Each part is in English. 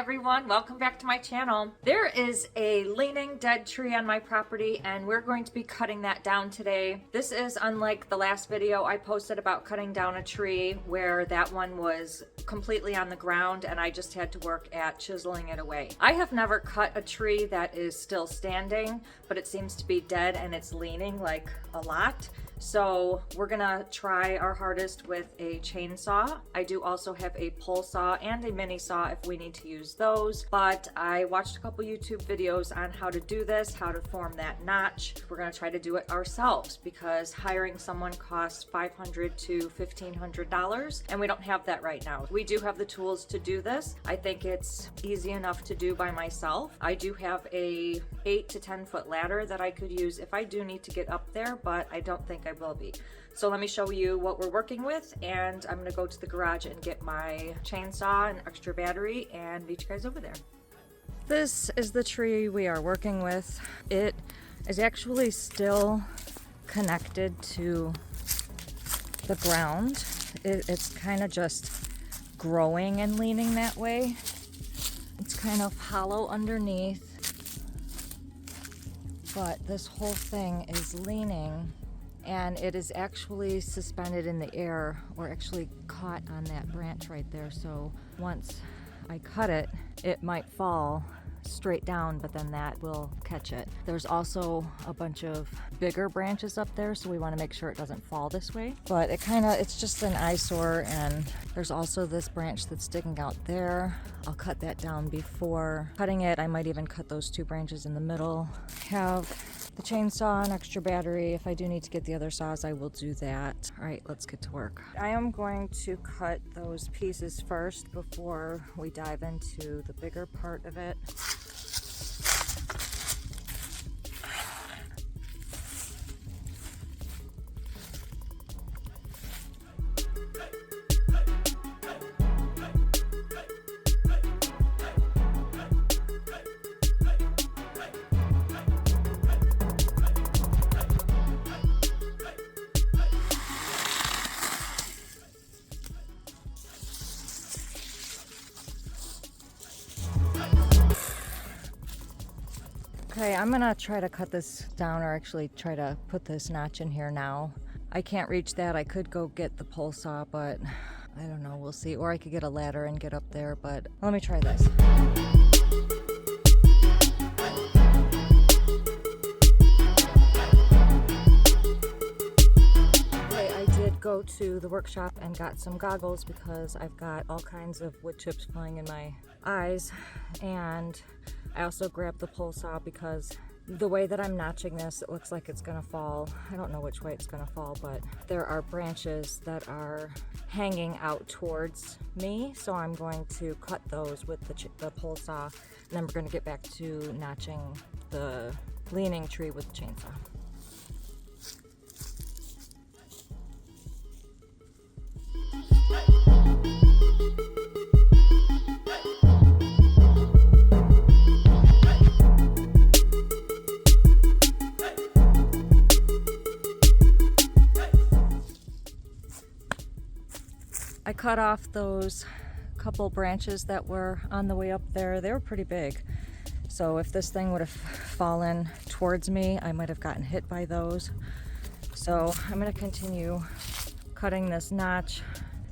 everyone, welcome back to my channel. There is a leaning dead tree on my property and we're going to be cutting that down today. This is unlike the last video I posted about cutting down a tree where that one was completely on the ground and I just had to work at chiseling it away. I have never cut a tree that is still standing, but it seems to be dead and it's leaning like a lot. So we're gonna try our hardest with a chainsaw. I do also have a pole saw and a mini saw if we need to use those, but I watched a couple YouTube videos on how to do this, how to form that notch. We're gonna try to do it ourselves because hiring someone costs $500 to $1,500 and we don't have that right now. We do have the tools to do this. I think it's easy enough to do by myself. I do have a 8 to 10 foot ladder that I could use if I do need to get up there, but I don't think I will be. So let me show you what we're working with, and I'm gonna go to the garage and get my chainsaw and extra battery and meet you guys over there. This is the tree we are working with. It is actually still connected to the ground. It's kind of just growing and leaning that way. It's kind of hollow underneath, but this whole thing is leaning and it is actually suspended in the air, or actually caught on that branch right there. So once I cut it, it might fall straight down, but then that will catch it. There's also a bunch of bigger branches up there, so we want to make sure it doesn't fall this way. But it's just an eyesore, and there's also this branch that's sticking out there. I'll cut that down before cutting it. I might even cut those two branches in the middle. Have the chainsaw and extra battery. If I do need to get the other saws, I will do that. All right, let's get to work. I am going to cut those pieces first before we dive into the bigger part of it. Okay, I'm gonna try to cut this down, or actually try to put this notch in here now. I can't reach that. I could go get the pole saw, but I don't know, we'll see. Or I could get a ladder and get up there, but let me try this. Okay, I did go to the workshop and got some goggles because I've got all kinds of wood chips flying in my eyes, and I also grabbed the pole saw because the way that I'm notching this, it looks like it's gonna fall. I don't know which way it's gonna fall, but there are branches that are hanging out towards me, so I'm going to cut those with the pole saw, and then we're gonna get back to notching the leaning tree with the chainsaw. I cut off those couple branches that were on the way up there. They were pretty big. So if this thing would have fallen towards me, I might have gotten hit by those. So I'm gonna continue cutting this notch.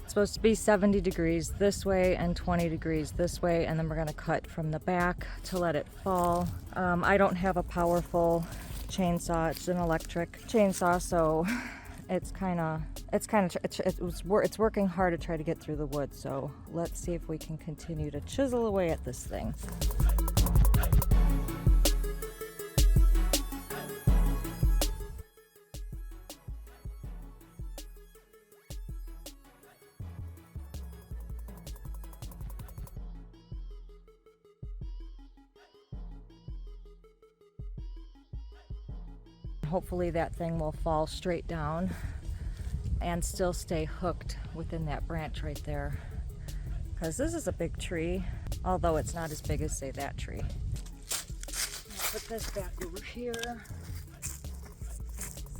It's supposed to be 70 degrees this way and 20 degrees this way, and then we're gonna cut from the back to let it fall. I don't have a powerful chainsaw. It's an electric chainsaw, so it's working hard to try to get through the wood. So let's see if we can continue to chisel away at this thing. Hopefully that thing will fall straight down and still stay hooked within that branch right there, because this is a big tree, although it's not as big as, say, that tree. I'll put this back over here.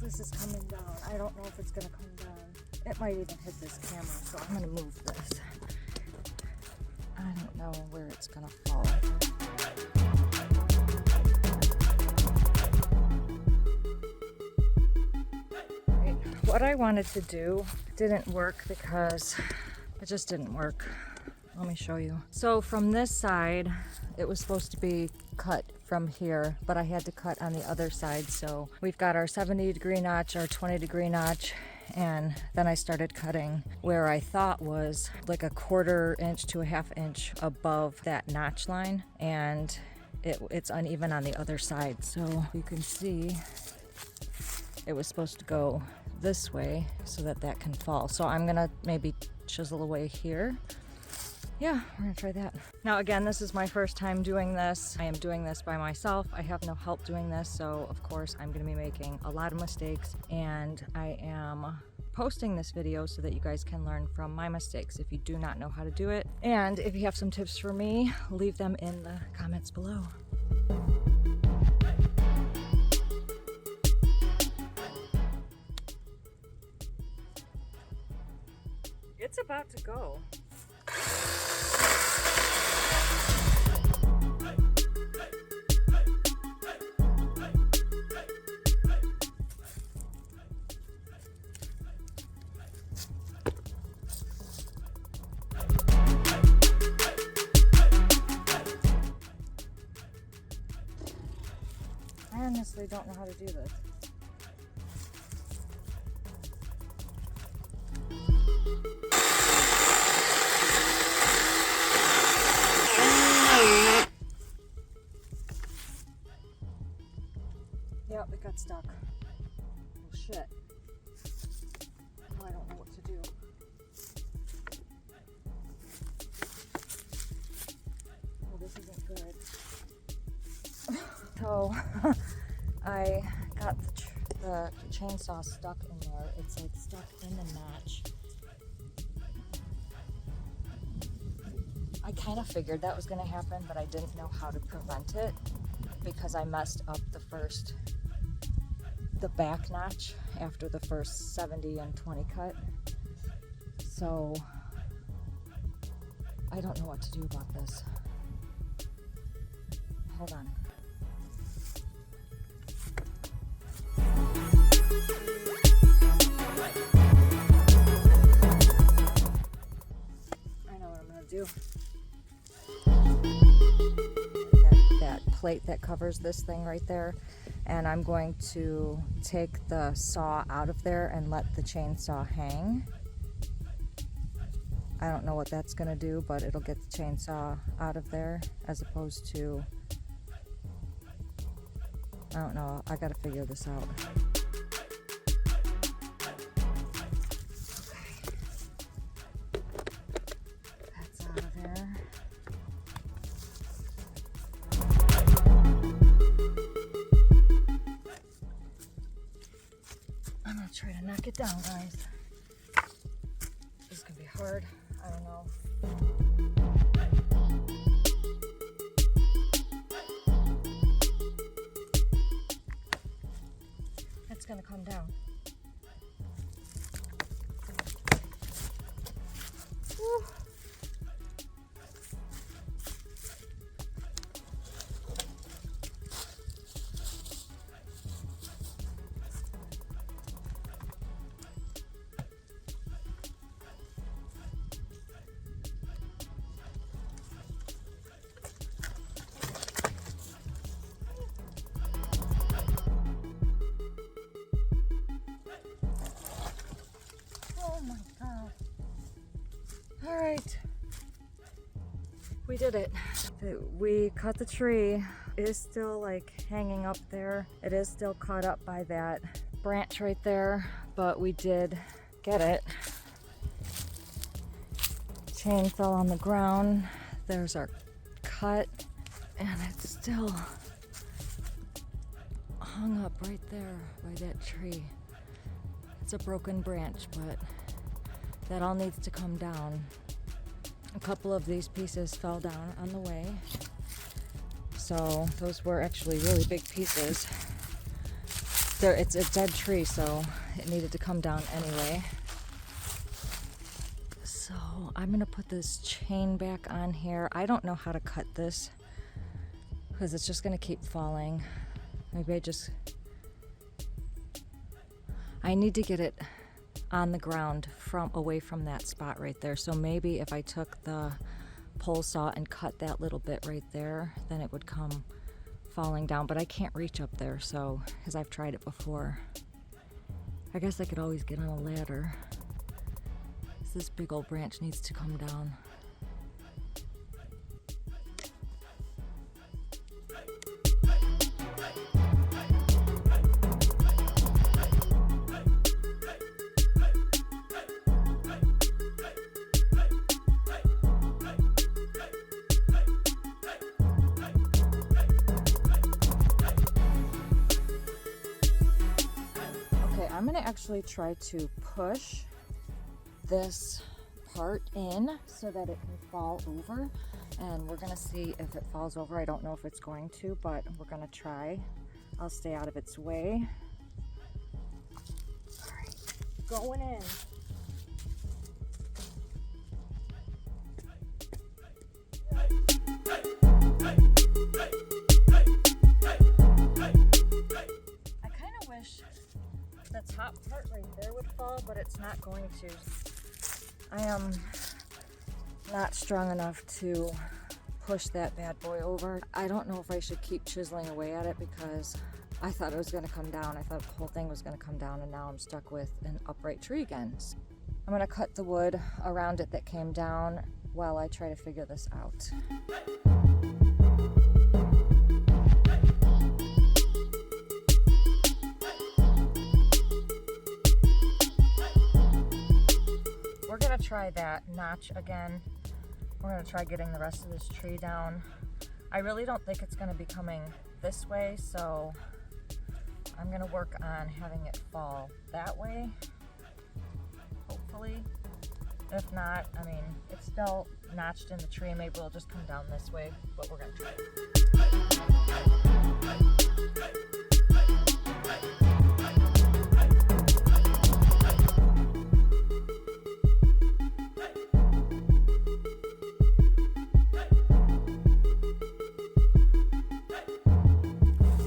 This is coming down. I don't know if it's gonna come down. It might even hit this camera, so I'm gonna move this. I don't know where it's gonna fall. Right. What I wanted to do didn't work because it just didn't work. Let me show you. So from this side, it was supposed to be cut from here, but I had to cut on the other side. So we've got our 70-degree notch, our 20-degree notch, and then I started cutting where I thought was like a 1/4 inch to a 1/2 inch above that notch line, and it's uneven on the other side. So you can see it was supposed to go this way so that that can fall. So I'm gonna maybe chisel away here. Yeah, we're gonna try that. Now again, this is my first time doing this. I am doing this by myself. I have no help doing this, so of course I'm gonna be making a lot of mistakes, and I am posting this video so that you guys can learn from my mistakes if you do not know how to do it. And if you have some tips for me, leave them in the comments below. It's about to go. I honestly don't know how to do this. Yep, it got stuck. Oh shit. Oh, I don't know what to do. Oh, this isn't good. So, I got the chainsaw stuck in there. It's like stuck in the notch. I kind of figured that was going to happen, but I didn't know how to prevent it because I messed up the back notch after the first 70 and 20 cut. So I don't know what to do about this. Hold on. I know what I'm gonna do. That plate that covers this thing right there, and I'm going to take the saw out of there and let the chainsaw hang. I don't know what that's gonna do, but it'll get the chainsaw out of there as opposed to, I don't know, I gotta figure this out. That's out of there. I'm gonna try to knock it down, guys. This is gonna be hard. I don't know. It's gonna come down. Woo. Oh my God. All right. We did it. We cut the tree. It is still like hanging up there. It is still caught up by that branch right there, but we did get it. Chain fell on the ground. There's our cut, and it's still hung up right there by that tree. It's a broken branch, but that all needs to come down. A couple of these pieces fell down on the way. So those were actually really big pieces. It's a dead tree, so it needed to come down anyway. So So I'm gonna put this chain back on here. I don't know how to cut this because it's just gonna keep falling. Maybe I need to get it on the ground away from that spot right there. So maybe if I took the pole saw and cut that little bit right there, then it would come falling down, but I can't reach up there, so, because I've tried it before. I guess I could always get on a ladder. This big old branch needs to come down. I'm gonna actually try to push this part in so that it can fall over, and we're gonna see if it falls over. I don't know if it's going to, but we're gonna try. I'll stay out of its way. All right, going in. I kind of wish the top part right there would fall, but it's not going to. I am not strong enough to push that bad boy over. I don't know if I should keep chiseling away at it because I thought it was going to come down. I thought the whole thing was going to come down, and now I'm stuck with an upright tree again. I'm going to cut the wood around it that came down while I try to figure this out. We're gonna try that notch again. We're gonna try getting the rest of this tree down. I really don't think it's gonna be coming this way, so I'm gonna work on having it fall that way, hopefully. If not, I mean, it's still notched in the tree. Maybe it'll just come down this way, but we're gonna try it.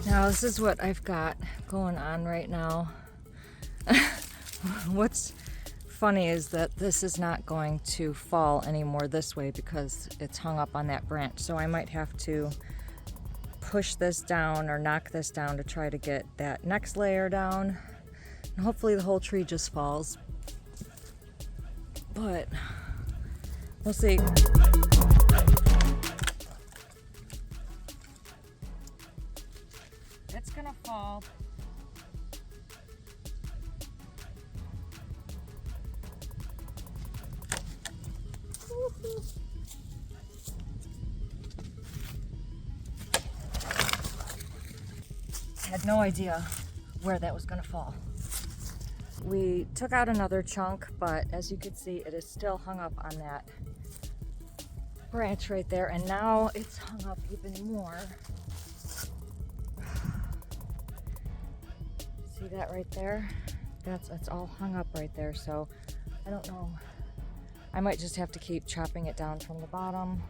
Now this is what I've got going on right now. What's funny is that this is not going to fall anymore this way because it's hung up on that branch. So I might have to push this down or knock this down to try to get that next layer down. And hopefully the whole tree just falls. But we'll see. It's gonna fall. I had no idea where that was gonna fall. We took out another chunk, but as you can see, it is still hung up on that branch right there, and now it's hung up even more. See that right there? It's all hung up right there, so I don't know. I might just have to keep chopping it down from the bottom,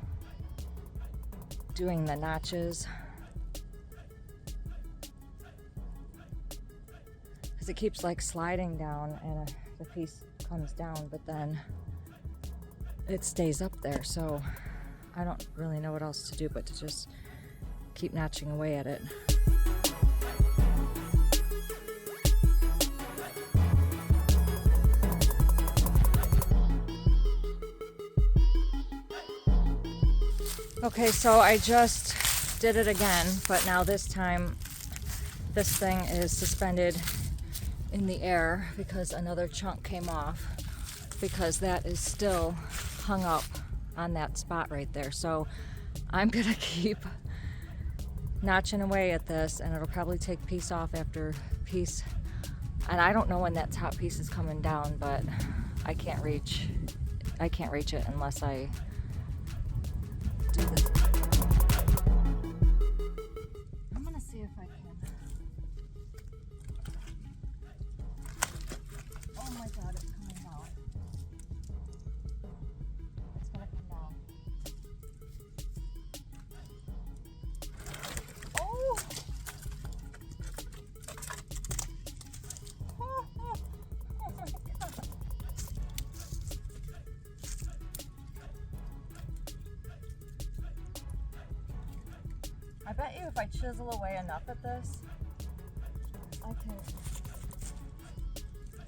doing the notches. Because it keeps like sliding down and the piece comes down, but then it stays up there, so I don't really know what else to do but to just keep notching away at it. Okay, so I just did it again, but now this time this thing is suspended in the air because another chunk came off, because that is still hung up on that spot right there. So I'm gonna keep notching away at this, and it'll probably take piece off after piece, and I don't know when that top piece is coming down, but I can't reach it unless I do this. I'm gonna see if I can. Oh my god, it's coming out. I bet you if I chisel away enough at this, I can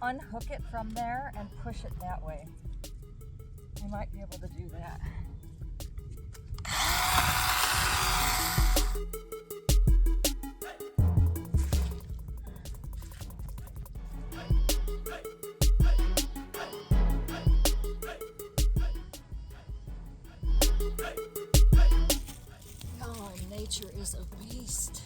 unhook it from there and push it that way. I might be able to do that. Oh, nature is a beast.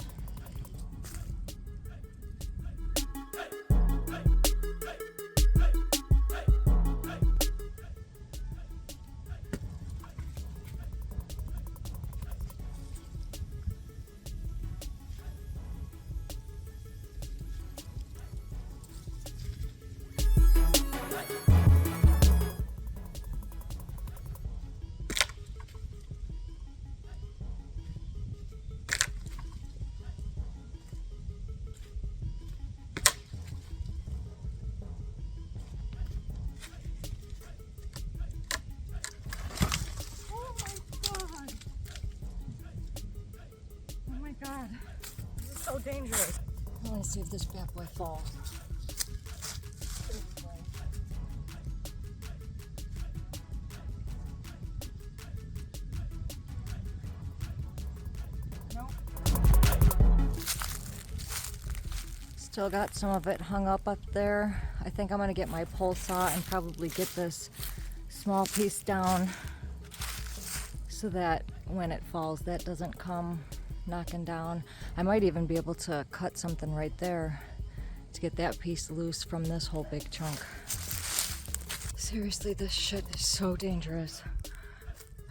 God, this is so dangerous. I want to see if this bad boy falls. Nope. Still got some of it hung up there. I think I'm going to get my pole saw and probably get this small piece down so that when it falls, that doesn't come knocking down. I might even be able to cut something right there to get that piece loose from this whole big chunk. Seriously, this shit is so dangerous.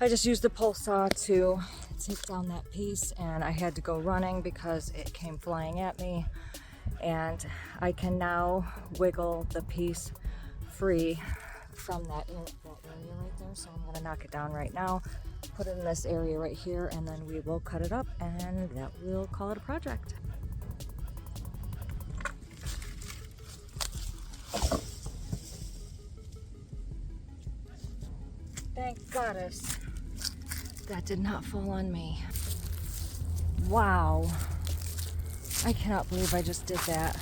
I just used the pole saw to take down that piece and I had to go running because it came flying at me, and I can now wiggle the piece free from that area right there. So I'm gonna knock it down right now, put it in this area right here, and then we will cut it up and that will call it a project. Thank goddess that did not fall on me. Wow, I cannot believe I just did that.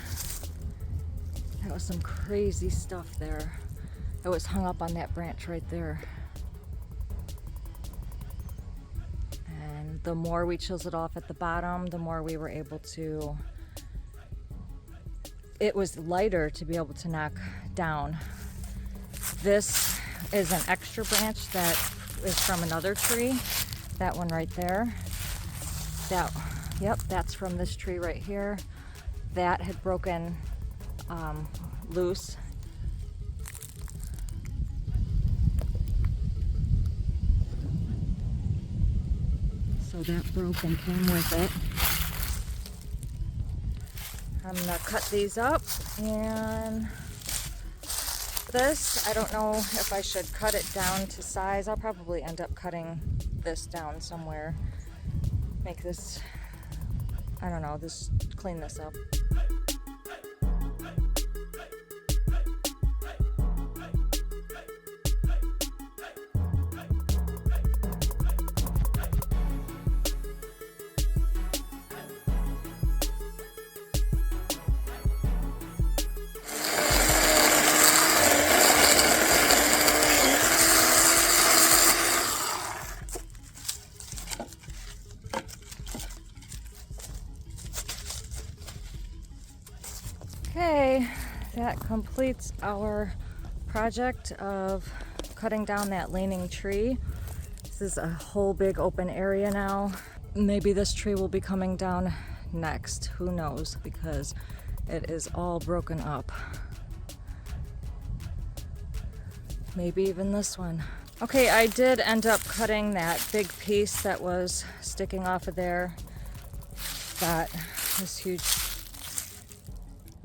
That was some crazy stuff there. It was hung up on that branch right there. And the more we chiseled off at the bottom, the more we were able to, it was lighter to be able to knock down. This is an extra branch that is from another tree. That one right there. Yep, that's from this tree right here. That had broken loose. So that broke and came with it. I'm gonna cut these up, and this, I don't know if I should cut it down to size. I'll probably end up cutting this down somewhere. Make this, I don't know, clean this up. Okay, that completes our project of cutting down that leaning tree. This is a whole big open area now. Maybe this tree will be coming down next, who knows, because it is all broken up. Maybe even this one. Okay, I did end up cutting that big piece that was sticking off of there. Got this huge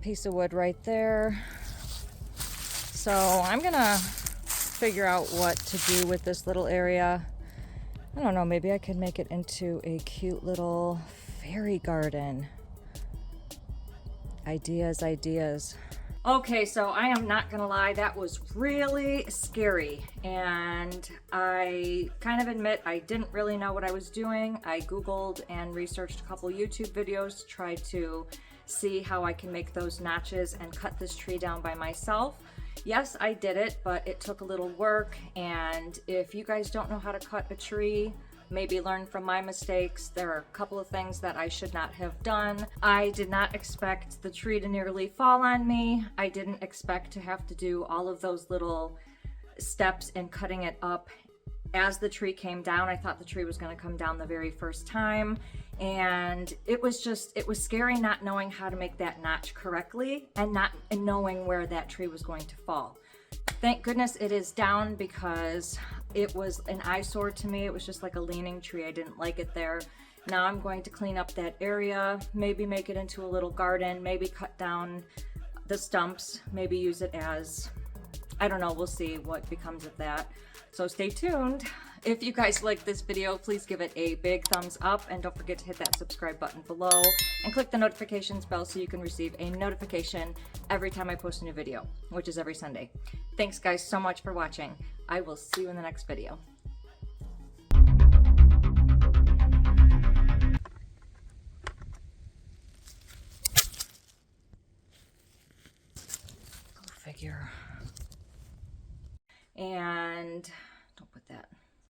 piece of wood right there. So I'm gonna figure out what to do with this little area. I don't know, maybe I could make it into a cute little fairy garden. Ideas. Okay, so I am not gonna lie, that was really scary, and I kind of admit I didn't really know what I was doing. I Googled and researched a couple YouTube videos to try to see how I can make those notches and cut this tree down by myself. Yes, I did it, but it took a little work, and if you guys don't know how to cut a tree, maybe learn from my mistakes. There are a couple of things that I should not have done. I did not expect the tree to nearly fall on me. I didn't expect to have to do all of those little steps in cutting it up as the tree came down. I thought the tree was going to come down the very first time, and it was scary not knowing how to make that notch correctly and not knowing where that tree was going to fall. Thank goodness it is down, because it was an eyesore to me. It was just like a leaning tree. I didn't like it there. Now I'm going to clean up that area, maybe make it into a little garden, maybe cut down the stumps, maybe use it as, I don't know, we'll see what becomes of that. So stay tuned. If you guys like this video, please give it a big thumbs up, and don't forget to hit that subscribe button below and click the notifications bell so you can receive a notification every time I post a new video, which is every Sunday. Thanks guys so much for watching. I will see you in the next video.